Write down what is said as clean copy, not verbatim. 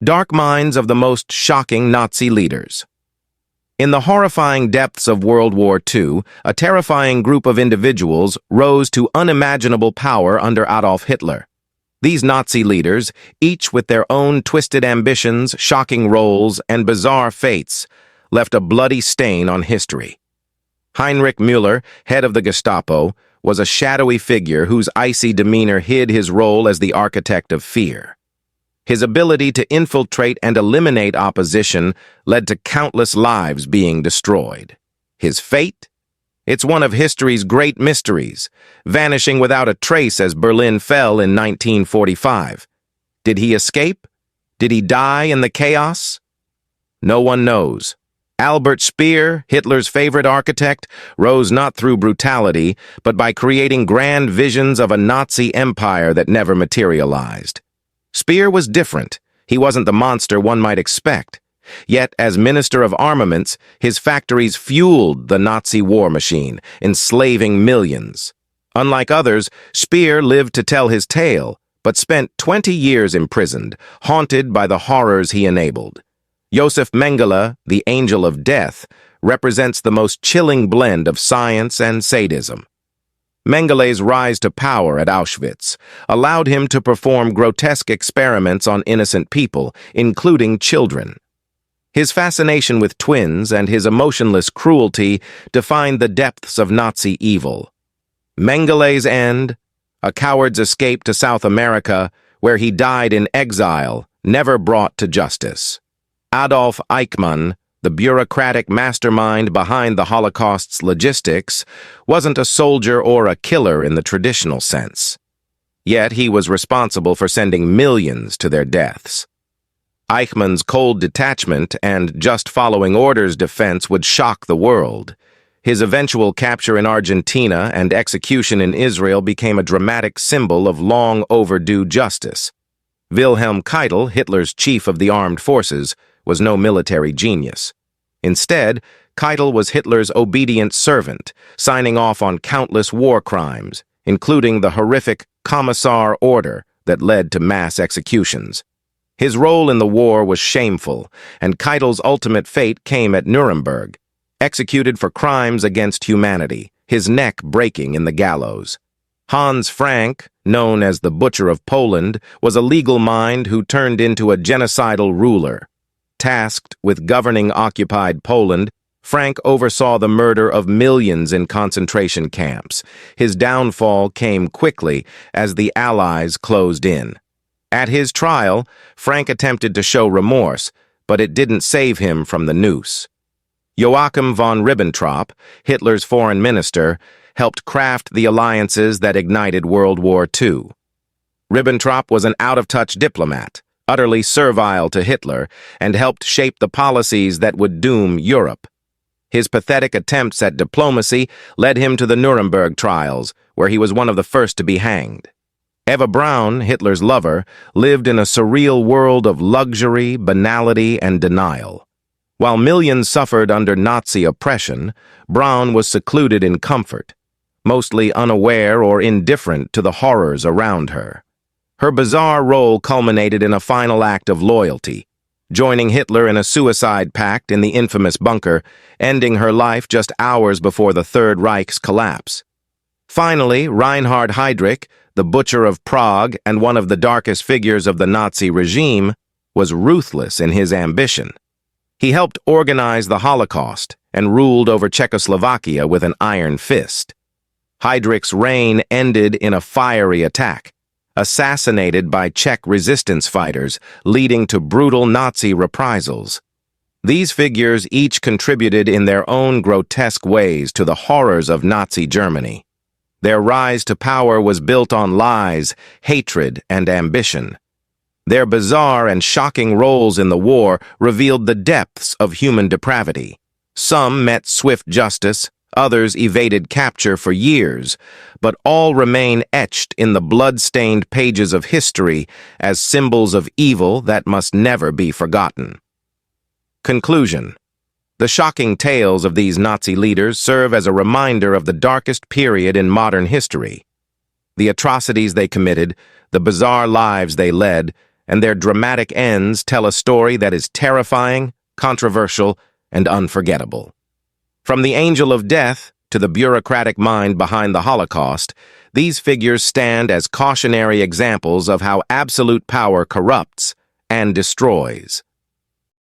Dark minds of the most shocking Nazi leaders. In the horrifying depths of World War II, a terrifying group of individuals rose to unimaginable power under Adolf Hitler. These Nazi leaders, each with their own twisted ambitions, shocking roles, and bizarre fates, left a bloody stain on history. Heinrich Müller, head of the Gestapo, was a shadowy figure whose icy demeanor hid his role as the architect of fear. His ability to infiltrate and eliminate opposition led to countless lives being destroyed. His fate? It's one of history's great mysteries, vanishing without a trace as Berlin fell in 1945. Did he escape? Did he die in the chaos? No one knows. Albert Speer, Hitler's favorite architect, rose not through brutality, but by creating grand visions of a Nazi empire that never materialized. Speer was different. He wasn't the monster one might expect. Yet, as Minister of Armaments, his factories fueled the Nazi war machine, enslaving millions. Unlike others, Speer lived to tell his tale, but spent 20 years imprisoned, haunted by the horrors he enabled. Josef Mengele, the Angel of Death, represents the most chilling blend of science and sadism. Mengele's rise to power at Auschwitz allowed him to perform grotesque experiments on innocent people, including children. His fascination with twins and his emotionless cruelty defined the depths of Nazi evil. Mengele's end, a coward's escape to South America, where he died in exile, never brought to justice. Adolf Eichmann, the bureaucratic mastermind behind the Holocaust's logistics, wasn't a soldier or a killer in the traditional sense. Yet he was responsible for sending millions to their deaths. Eichmann's cold detachment and just following orders defense would shock the world. His eventual capture in Argentina and execution in Israel became a dramatic symbol of long overdue justice. Wilhelm Keitel, Hitler's chief of the armed forces, was no military genius. Instead, Keitel was Hitler's obedient servant, signing off on countless war crimes, including the horrific Commissar order that led to mass executions. His role in the war was shameful, and Keitel's ultimate fate came at Nuremberg, executed for crimes against humanity, his neck breaking in the gallows. Hans Frank, known as the Butcher of Poland, was a legal mind who turned into a genocidal ruler. Tasked with governing occupied Poland, Frank oversaw the murder of millions in concentration camps. His downfall came quickly as the Allies closed in. At his trial, Frank attempted to show remorse, but it didn't save him from the noose. Joachim von Ribbentrop, Hitler's foreign minister, helped craft the alliances that ignited World War II. Ribbentrop was an out-of-touch diplomat, utterly servile to Hitler, and helped shape the policies that would doom Europe. His pathetic attempts at diplomacy led him to the Nuremberg trials, where he was one of the first to be hanged. Eva Braun, Hitler's lover, lived in a surreal world of luxury, banality, and denial. While millions suffered under Nazi oppression, Braun was secluded in comfort, mostly unaware or indifferent to the horrors around her. Her bizarre role culminated in a final act of loyalty, joining Hitler in a suicide pact in the infamous bunker, ending her life just hours before the Third Reich's collapse. Finally, Reinhard Heydrich, the Butcher of Prague and one of the darkest figures of the Nazi regime, was ruthless in his ambition. He helped organize the Holocaust and ruled over Czechoslovakia with an iron fist. Heydrich's reign ended in a fiery attack, assassinated by Czech resistance fighters, leading to brutal Nazi reprisals. These figures each contributed in their own grotesque ways to the horrors of Nazi Germany. Their rise to power was built on lies, hatred, and ambition. Their bizarre and shocking roles in the war revealed the depths of human depravity. Some met swift justice, others evaded capture for years, but all remain etched in the blood-stained pages of history as symbols of evil that must never be forgotten. Conclusion. The shocking tales of these Nazi leaders serve as a reminder of the darkest period in modern history. The atrocities they committed, the bizarre lives they led, and their dramatic ends tell a story that is terrifying, controversial, and unforgettable. From the angel of death to the bureaucratic mind behind the Holocaust, these figures stand as cautionary examples of how absolute power corrupts and destroys.